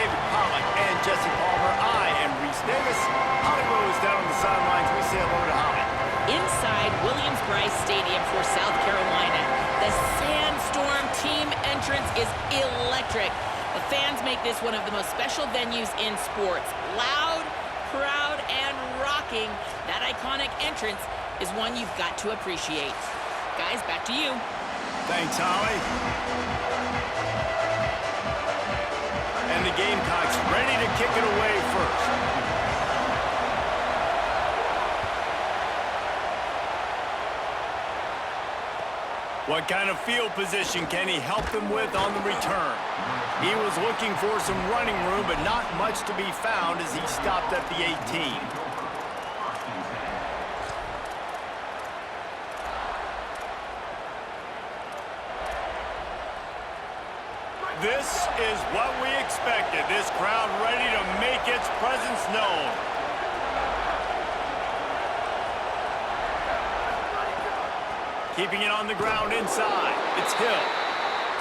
David Pollack and Jesse Palmer. I am Reese Davis. Holly Rose down on the sidelines. We say hello to Holly. Inside Williams-Brice Stadium for South Carolina, the Sandstorm team entrance is electric. The fans make this one of the most special venues in sports. Loud, proud, and rocking. That iconic entrance is one you've got to appreciate. Guys, back to you. Thanks, Holly. And the Gamecocks ready to kick it away first. What kind of field position can he help them with on the return? He was looking for some running room, but not much to be found as he stopped at the 18. This is what we expected. This crowd ready to make its presence known. Keeping it on the ground inside. It's Hill.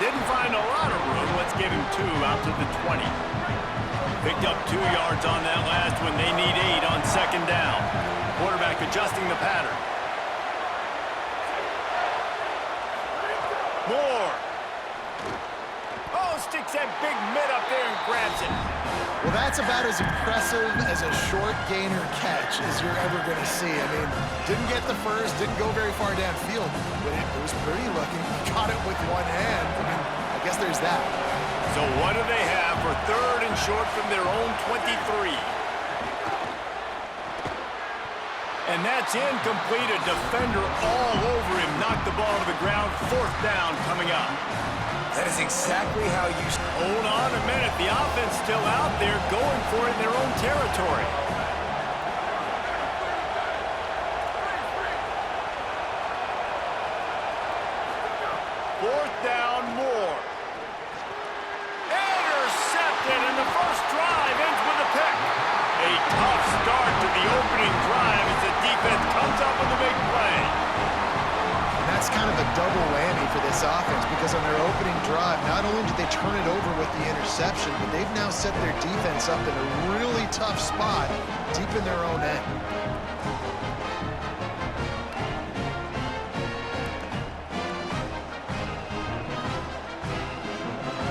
Didn't find a lot of room. Let's give him 2 out to the 20. Picked up 2 yards on that last one. They need 8 on second down. Quarterback adjusting the pattern. Moore. Oh, sticks that big mid up there and grabs it. Well, that's about as impressive as a short gainer catch as you're ever going to see. I mean, didn't get the first, didn't go very far downfield, but it was pretty lucky. He caught it with one hand. I mean, I guess there's that. So what do they have for 3rd and short from their own 23? And that's incomplete. A defender all over him. Knocked the ball to the ground. 4th down coming up. That is exactly how you... Hold on a minute. The offense still out there going for it in their own territory. Fourth down, Moore. Intercepted, and the first drive ends with a pick. A tough start to the opening drive as the defense comes up with a big play. That's kind of a double whammy for this offense because on their opening drive, not only did they turn it over with the interception, but they've now set their defense up in a really tough spot deep in their own end.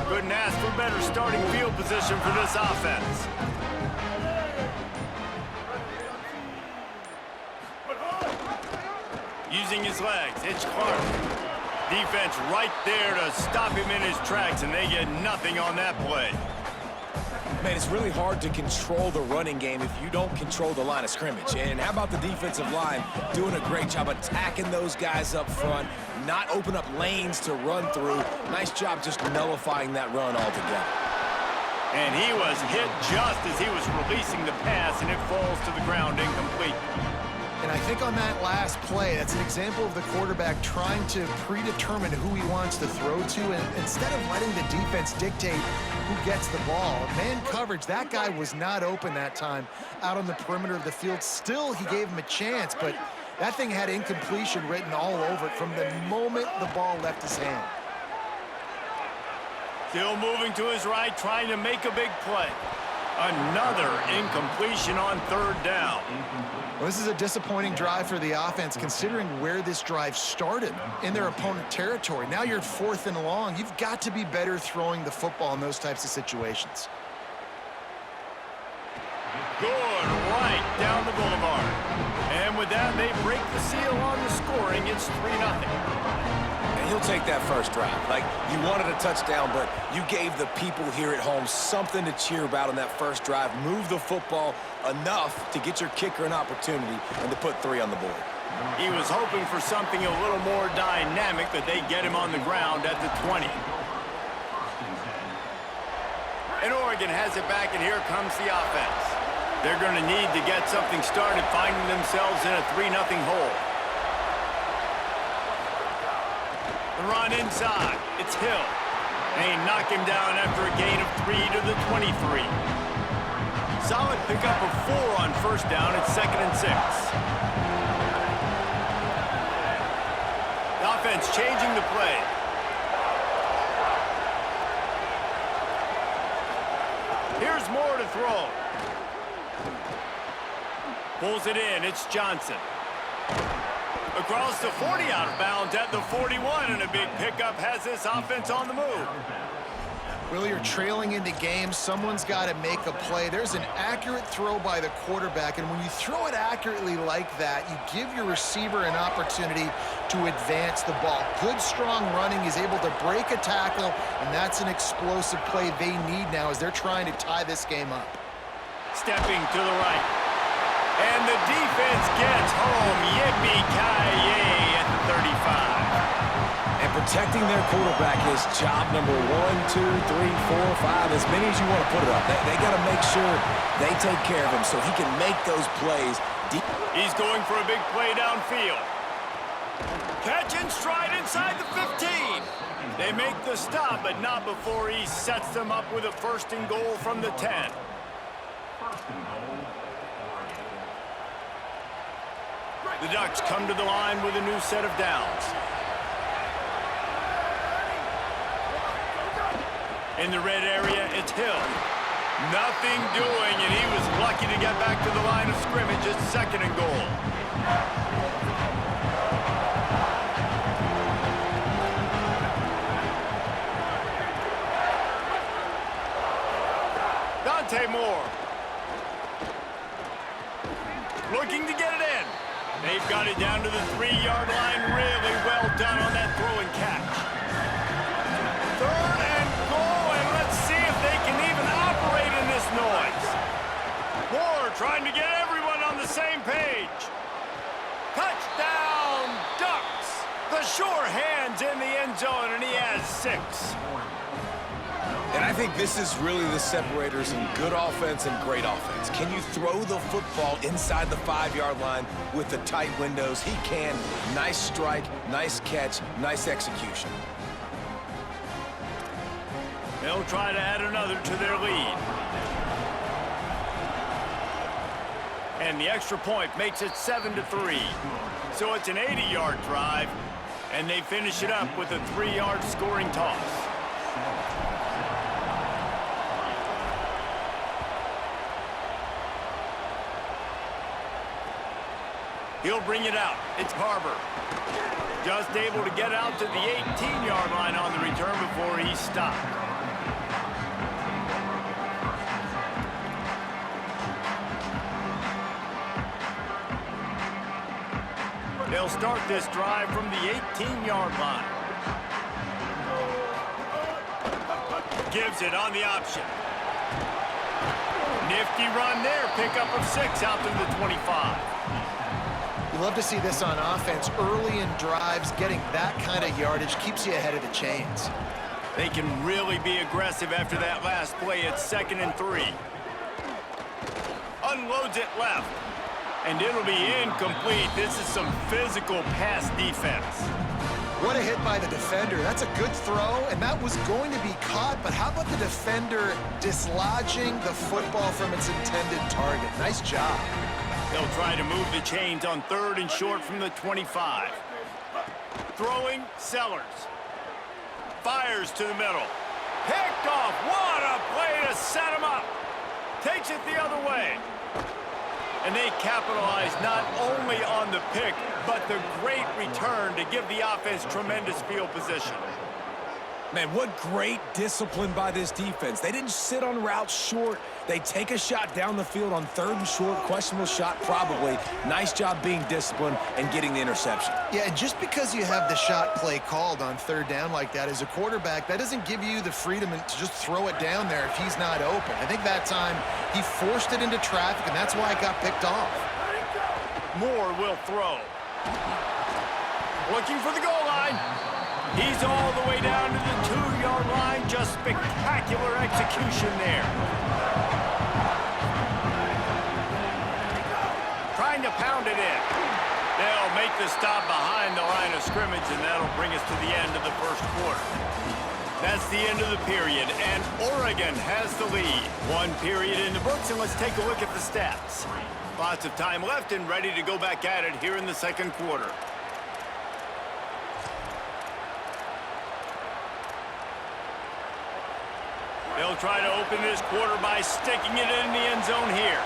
Couldn't ask for better starting field position for this offense. Using his legs, it's Clark. Defense right there to stop him in his tracks, and they get nothing on that play. Man, it's really hard to control the running game if you don't control the line of scrimmage. And how about the defensive line doing a great job attacking those guys up front, not open up lanes to run through. Nice job just nullifying that run altogether. And he was hit just as he was releasing the pass, and it falls to the ground incomplete. And I think on that last play, that's an example of the quarterback trying to predetermine who he wants to throw to, and instead of letting the defense dictate who gets the ball. Man coverage, that guy was not open that time out on the perimeter of the field. Still, he gave him a chance, but that thing had incompletion written all over it from the moment the ball left his hand. Still moving to his right, trying to make a big play. Another incompletion on 3rd down. Well, this is a disappointing drive for the offense, considering where this drive started in their opponent territory. Now you're 4th and long. You've got to be better throwing the football in those types of situations. Good, right down the boulevard. And with that, they break the seal on the scoring. It's 3-0. He'll take that first drive. Like, you wanted a touchdown, but you gave the people here at home something to cheer about on that first drive. Move the football enough to get your kicker an opportunity and to put 3 on the board. He was hoping for something a little more dynamic, but they get him on the ground at the 20. And Oregon has it back, and here comes the offense. They're going to need to get something started, finding themselves in a 3-0 hole. The run inside. It's Hill. They knock him down after a gain of 3 to the 23. Solid pickup of 4 on first down. It's 2nd and 6. The offense changing the play. Here's more to throw. Pulls it in. It's Johnson. Across the 40 out of bounds at the 41, and a big pickup has this offense on the move. Will, you're trailing into games. Someone's got to make a play. There's an accurate throw by the quarterback, and when you throw it accurately like that, you give your receiver an opportunity to advance the ball. Good, strong running is able to break a tackle, and that's an explosive play they need now as they're trying to tie this game up. Stepping to the right. And the defense gets home. Yippee-ki-yay at the 35. And protecting their quarterback is job number 1, 2, 3, 4, 5, as many as you want to put it up. They got to make sure they take care of him so he can make those plays. He's going for a big play downfield. Catch and stride inside the 15. They make the stop, but not before he sets them up with a 1st and goal from the 10. The Ducks come to the line with a new set of downs. In the red area, it's Hill. Nothing doing, and he was lucky to get back to the line of scrimmage. It's 2nd and goal. Dante Moore. Looking to get it in. They've got it down to the 3-yard line. Really well done on that throw and catch. 3rd and goal, and let's see if they can even operate in this noise. Moore trying to get everyone on the same page. Touchdown, Ducks. The sure hands in the end zone, and he has 6. And I think this is really the separators in good offense and great offense. Can you throw the football inside the 5-yard line with the tight windows? He can. Nice strike, nice catch, nice execution. They'll try to add another to their lead. And the extra point makes it 7-3. So it's an 80-yard drive, and they finish it up with a 3-yard scoring toss. He'll bring it out. It's Barber. Just able to get out to the 18-yard line on the return before he's stopped. They'll start this drive from the 18-yard line. Gives it on the option. Nifty run there. Pickup of 6 out to the 25. You love to see this on offense. Early in drives, getting that kind of yardage keeps you ahead of the chains. They can really be aggressive after that last play. It's 2nd and 3. Unloads it left. And it'll be incomplete. This is some physical pass defense. What a hit by the defender. That's a good throw, and that was going to be caught, but how about the defender dislodging the football from its intended target? Nice job. They'll try to move the chains on 3rd and short from the 25. Throwing, Sellers. Fires to the middle. Picked off. What a play to set him up. Takes it the other way. And they capitalize not only on the pick, but the great return to give the offense tremendous field position. Man, what great discipline by this defense. They didn't sit on routes short. They take a shot down the field on 3rd and short. Questionable shot, probably. Nice job being disciplined and getting the interception. Yeah, and just because you have the shot play called on 3rd down like that as a quarterback, that doesn't give you the freedom to just throw it down there if he's not open. I think that time he forced it into traffic, and that's why it got picked off. Moore will throw. Looking for the goal line. He's all the way down to the 2-yard line. Just spectacular execution there. Trying to pound it in. They'll make the stop behind the line of scrimmage, and that'll bring us to the end of the 1st quarter. That's the end of the period, and Oregon has the lead. 1 period in the books, and let's take a look at the stats. Lots of time left and ready to go back at it here in the 2nd quarter. They'll try to open this quarter by sticking it in the end zone here.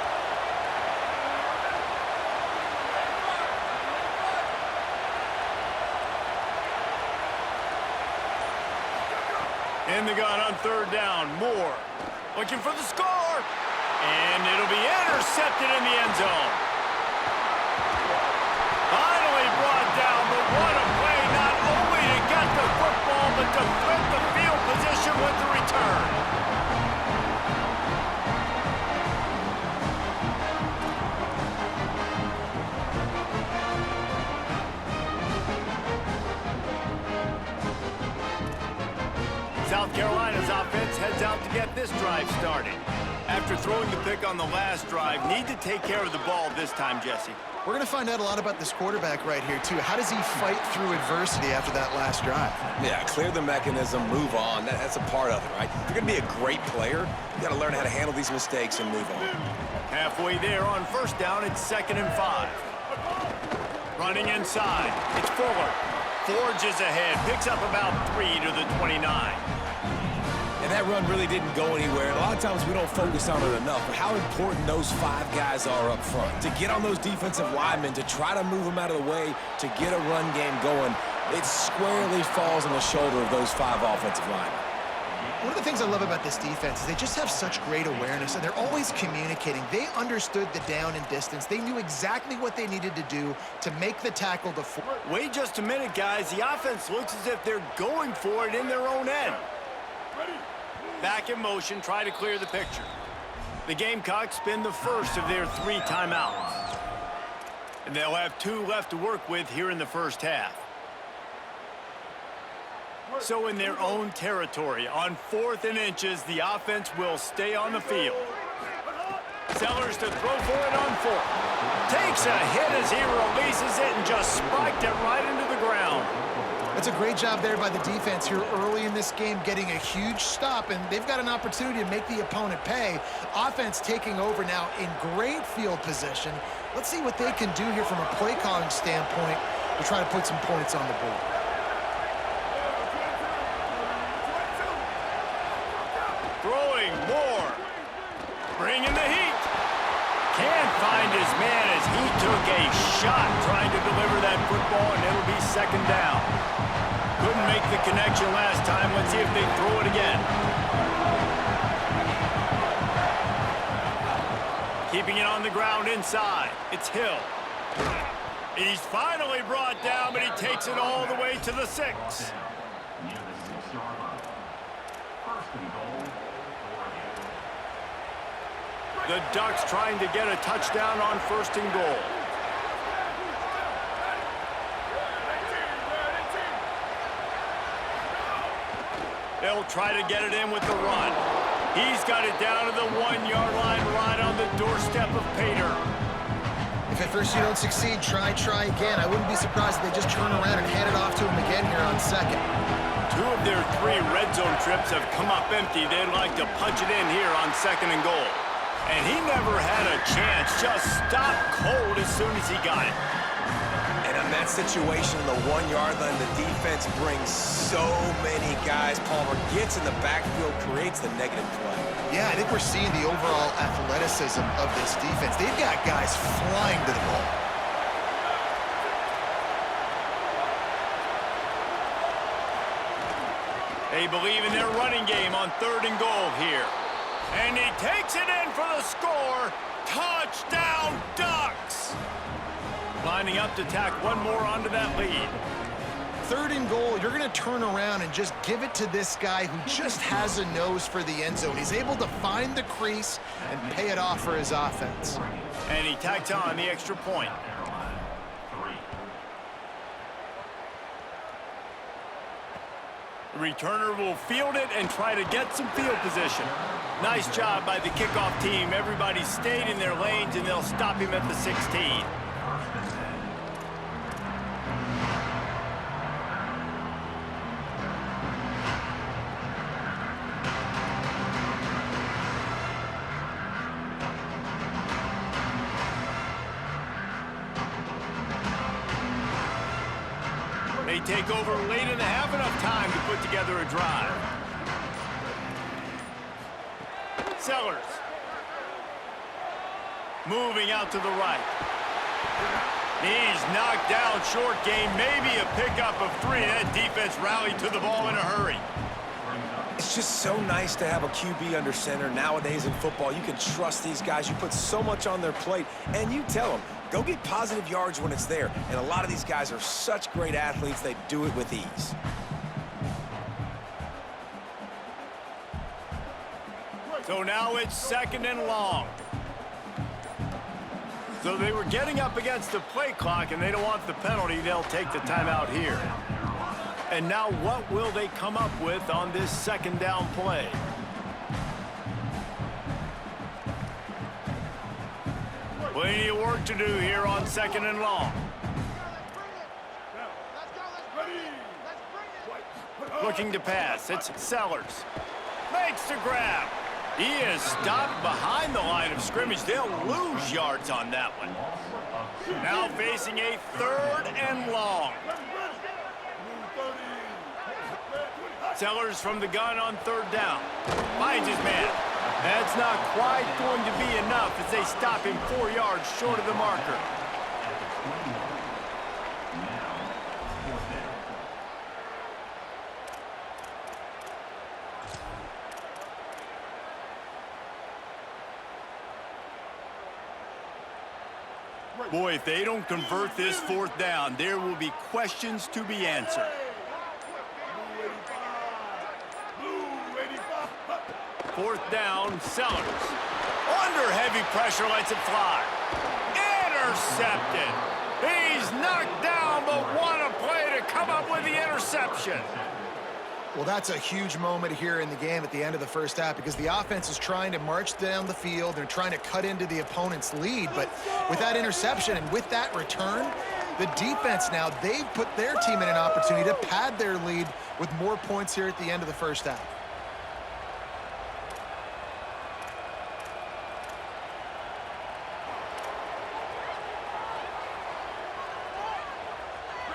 In the gun on third down. Moore looking for the score. And it'll be intercepted in the end zone. Finally brought down, but what a play, not only to get the football, but to flip the field position with the return. South Carolina's offense heads out to get this drive started. After throwing the pick on the last drive, need to take care of the ball this time, Jesse. We're going to find out a lot about this quarterback right here, too. How does he fight through adversity after that last drive? Yeah, clear the mechanism, move on. That's a part of it, right? If you're going to be a great player, you got to learn how to handle these mistakes and move on. Halfway there on first down, it's 2nd and 5. Running inside, it's Fuller. Forges ahead, picks up about 3 to the 29. And that run really didn't go anywhere. A lot of times we don't focus on it enough, but how important those 5 guys are up front. To get on those defensive linemen, to try to move them out of the way, to get a run game going, it squarely falls on the shoulder of those 5 offensive linemen. One of the things I love about this defense is they just have such great awareness, and they're always communicating. They understood the down and distance. They knew exactly what they needed to do to make the tackle to forward. Wait just a minute, guys. The offense looks as if they're going for it in their own end. Back in motion, try to clear the picture. The Gamecocks spin the first of their 3 timeouts. And they'll have 2 left to work with here in the first half. So in their own territory, on 4th and inches, the offense will stay on the field. Sellers to throw for it on 4th. Takes a hit as he releases it and just spiked it right into the ground. That's a great job there by the defense here early in this game, getting a huge stop, and they've got an opportunity to make the opponent pay. Offense taking over now in great field position. Let's see what they can do here from a play calling standpoint to try to put some points on the board. Throwing Moore. Bringing the heat. Can't find his man as he took a shot trying to deliver that football, and it'll be 2nd down. Couldn't make the connection last time. Let's see if they throw it again. Keeping it on the ground inside. It's Hill. He's finally brought down, but he takes it all the way to the 6. The Ducks trying to get a touchdown on 1st and goal. They'll try to get it in with the run. He's got it down to the 1-yard line right on the doorstep of Pater. If at first you don't succeed, try again. I wouldn't be surprised if they just turn around and hand it off to him again here on 2nd. 2 of their 3 red zone trips have come up empty. They'd like to punch it in here on 2nd and goal. And he never had a chance, just stopped cold as soon as he got it. And in that situation, in the 1-yard line, the defense brings so many guys. Palmer gets in the backfield, creates the negative play. Yeah, I think we're seeing the overall athleticism of this defense. They've got guys flying to the ball. They believe in their running game on 3rd and goal here. And he takes it in for the score. Touchdown, Ducks! Lining up to tack one more onto that lead. 3rd and goal, you're going to turn around and just give it to this guy who just has a nose for the end zone. He's able to find the crease and pay it off for his offense. And he tacks on the extra point. The returner will field it and try to get some field position. Nice job by the kickoff team. Everybody stayed in their lanes, and they'll stop him at the 16. They take over late in the half, enough time to put together a drive. Sellers. Moving out to the right. He's knocked down short game, maybe a pickup of 3. That defense rallied to the ball in a hurry. It's just so nice to have a QB under center. Nowadays in football, you can trust these guys. You put so much on their plate, and you tell them, go get positive yards when it's there. And a lot of these guys are such great athletes, they do it with ease. So now it's 2nd and long. So they were getting up against the play clock, and they don't want the penalty. They'll take the timeout here. And now what will they come up with on this 2nd down play? Plenty of work to do here on 2nd and long. Looking to pass. It's Sellers. Makes the grab. He is stopped behind the line of scrimmage. They'll lose yards on that one. Now facing a 3rd and long. Sellers from the gun on 3rd down. Finds his man. That's not quite going to be enough as they stop him 4 yards short of the marker. Boy, if they don't convert this 4th down, there will be questions to be answered. 4th down, Sellers. Under heavy pressure, lets it fly. Intercepted. He's knocked down, but what a play to come up with the interception. Well, that's a huge moment here in the game at the end of the first half because the offense is trying to march down the field. They're trying to cut into the opponent's lead, but with that interception and with that return, the defense now, they've put their team in an opportunity to pad their lead with more points here at the end of the first half.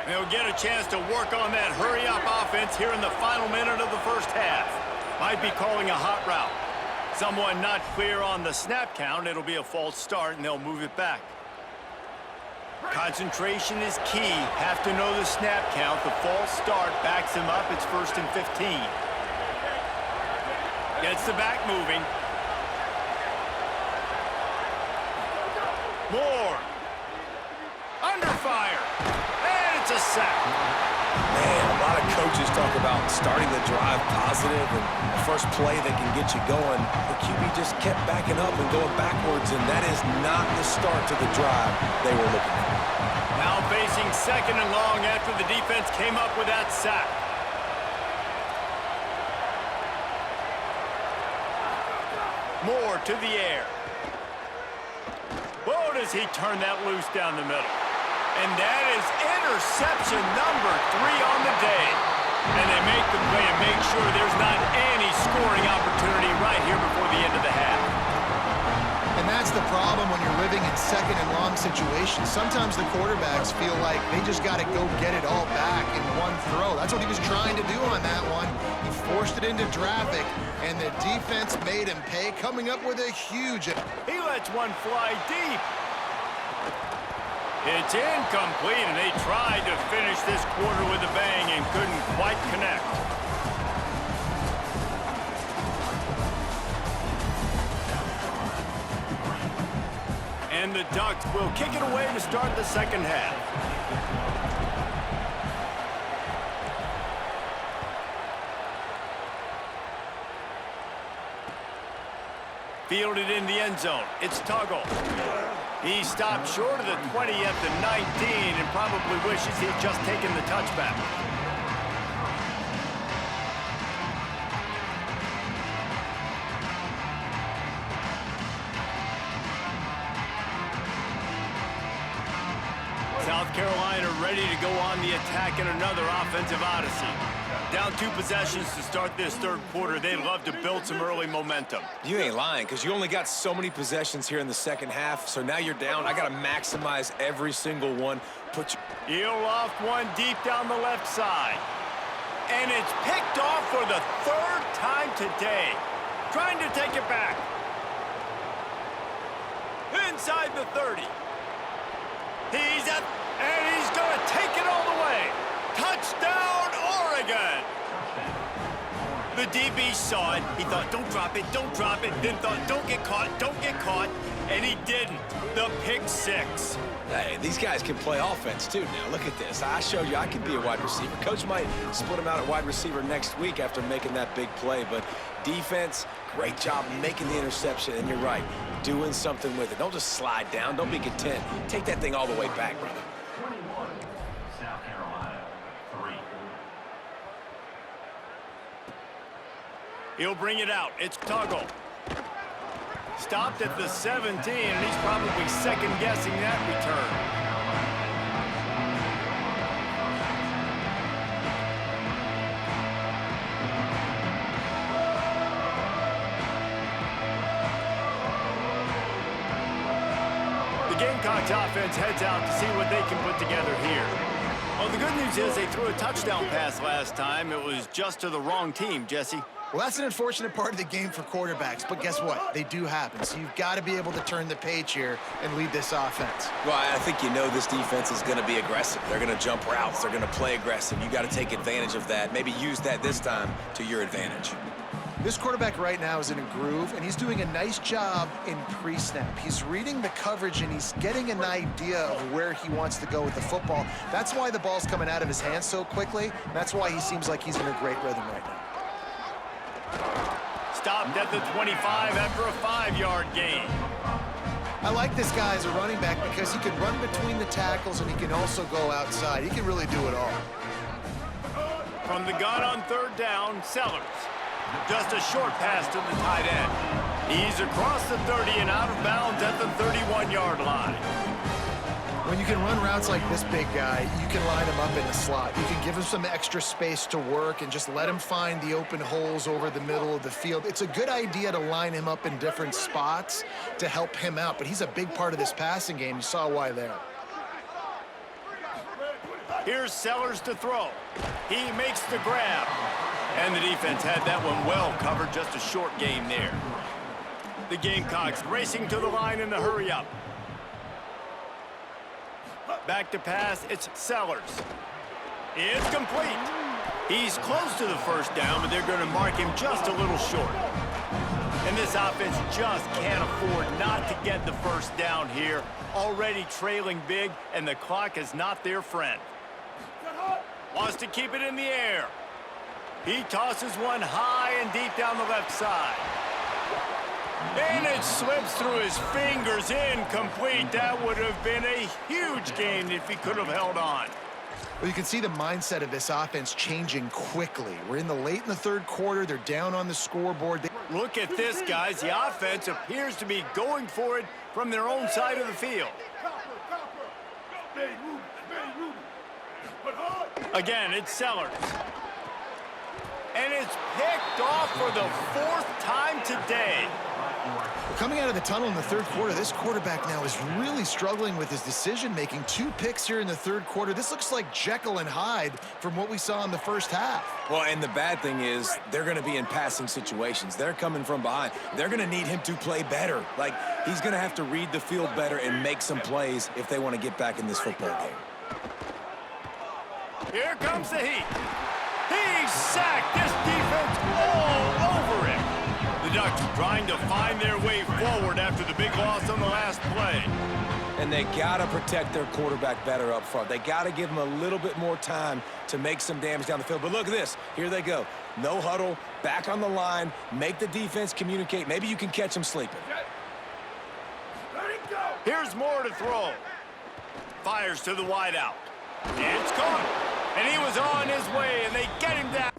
They'll get a chance to work on that hurry-up offense here in the final minute of the first half. Might be calling a hot route. Someone not clear on the snap count. It'll be a false start, and they'll move it back. Concentration is key. Have to know the snap count. The false start backs him up. It's 1st and 15. Gets the back moving. Moore. Under fire. It's a sack. Man, a lot of coaches talk about starting the drive positive and the first play that can get you going. The QB just kept backing up and going backwards, and that is not the start to the drive they were looking for. Now facing 2nd and long after the defense came up with that sack. Moore to the air. Whoa, does he turn that loose down the middle? And that is interception number 3 on the day. And they make the play and make sure there's not any scoring opportunity right here before the end of the half. And that's the problem when you're living in 2nd and long situations. Sometimes the quarterbacks feel like they just got to go get it all back in one throw. That's what he was trying to do on that one. He forced it into traffic, and the defense made him pay, coming up with a huge... He lets one fly deep. It's incomplete, and they tried to finish this quarter with a bang and couldn't quite connect. And the Ducks will kick it away to start the 2nd half. Fielded in the end zone. It's Tuggle. He stopped short of the 20 at the 19 and probably wishes he'd just taken the touchback. South Carolina ready to go on the attack in another offensive odyssey. Down 2 possessions to start this 3rd quarter. They'd love to build some early momentum. You ain't lying, because you only got so many possessions here in the 2nd half, so now you're down. I got to maximize every single one. He'll loft one deep down the left side. And it's picked off for the 3rd time today. trying to take it back. Inside the 30. He's up, and he's going to take it all the way. Touchdown, Oregon! The DB saw it. He thought, don't drop it, don't drop it. Then thought, don't get caught, and he didn't. The pick six. Hey, these guys can play offense, too, now. Look at this. I showed you I can be a wide receiver. Coach might split him out at wide receiver next week after making that big play, but defense, great job making the interception, and you're right, doing something with it. Don't just slide down. Don't be content. Take that thing all the way back, brother. 21, South Carolina, 3. He'll bring it out. It's Tuggle. Stopped at the 17, and he's probably second-guessing that return. The Gamecocks offense heads out to see what they can put together here. Well, the good news is they threw a touchdown pass last time. It was just to the wrong team, Jesse. Well, that's an unfortunate part of the game for quarterbacks, but guess what? They do happen. So you've got to be able to turn the page here and lead this offense. Well, I think you know this defense is going to be aggressive. They're going to jump routes. They're going to play aggressive. You got to take advantage of that. Maybe use that this time to your advantage. This quarterback right now is in a groove, and he's doing a nice job in pre-snap. He's reading the coverage, and he's getting an idea of where he wants to go with the football. That's why the ball's coming out of his hands so quickly. That's why he seems like he's in a great rhythm right now. Stopped at the 25 after a 5-yard gain. I like this guy as a running back because he can run between the tackles and he can also go outside. He can really do it all. From the gun on third down, Sellers. Just a short pass to the tight end. He's across the 30 and out of bounds at the 31-yard line. When you can run routes like this big guy, you can line him up in the slot. You can give him some extra space to work and just let him find the open holes over the middle of the field. It's a good idea to line him up in different spots to help him out, but he's a big part of this passing game. You saw why there. Here's Sellers to throw. He makes the grab. And the defense had that one well covered, just a short gain there. The Gamecocks racing to the line in the hurry-up. Back to pass, it's Sellers. It's complete. He's close to the first down, but they're going to mark him just a little short. And this offense just can't afford not to get the first down here. Already trailing big, and the clock is not their friend. Wants to keep it in the air. He tosses one high and deep down the left side. And it slips through his fingers, incomplete. That would have been a huge gain if he could have held on. Well, you can see the mindset of this offense changing quickly. We're late in the third quarter. They're down on the scoreboard. Look at this, guys. The offense appears to be going for it from their own side of the field. Again, it's Sellers. And it's picked off for the 4th time today. Coming out of the tunnel in the third quarter, this quarterback now is really struggling with his decision-making. 2 picks here in the third quarter. This looks like Jekyll and Hyde from what we saw in the first half. Well, and the bad thing is they're going to be in passing situations. They're coming from behind. They're going to need him to play better. Like, he's going to have to read the field better and make some plays if they want to get back in this football game. Here comes the heat. He sacked this defense all over him. The Ducks trying to find their way forward after the big loss on the last play. And they got to protect their quarterback better up front. They got to give him a little bit more time to make some damage down the field. But look at this. Here they go. No huddle, back on the line, make the defense communicate. Maybe you can catch them sleeping. Here's more to throw. Fires to the wideout. It's caught. And he was on his way, and they get him down.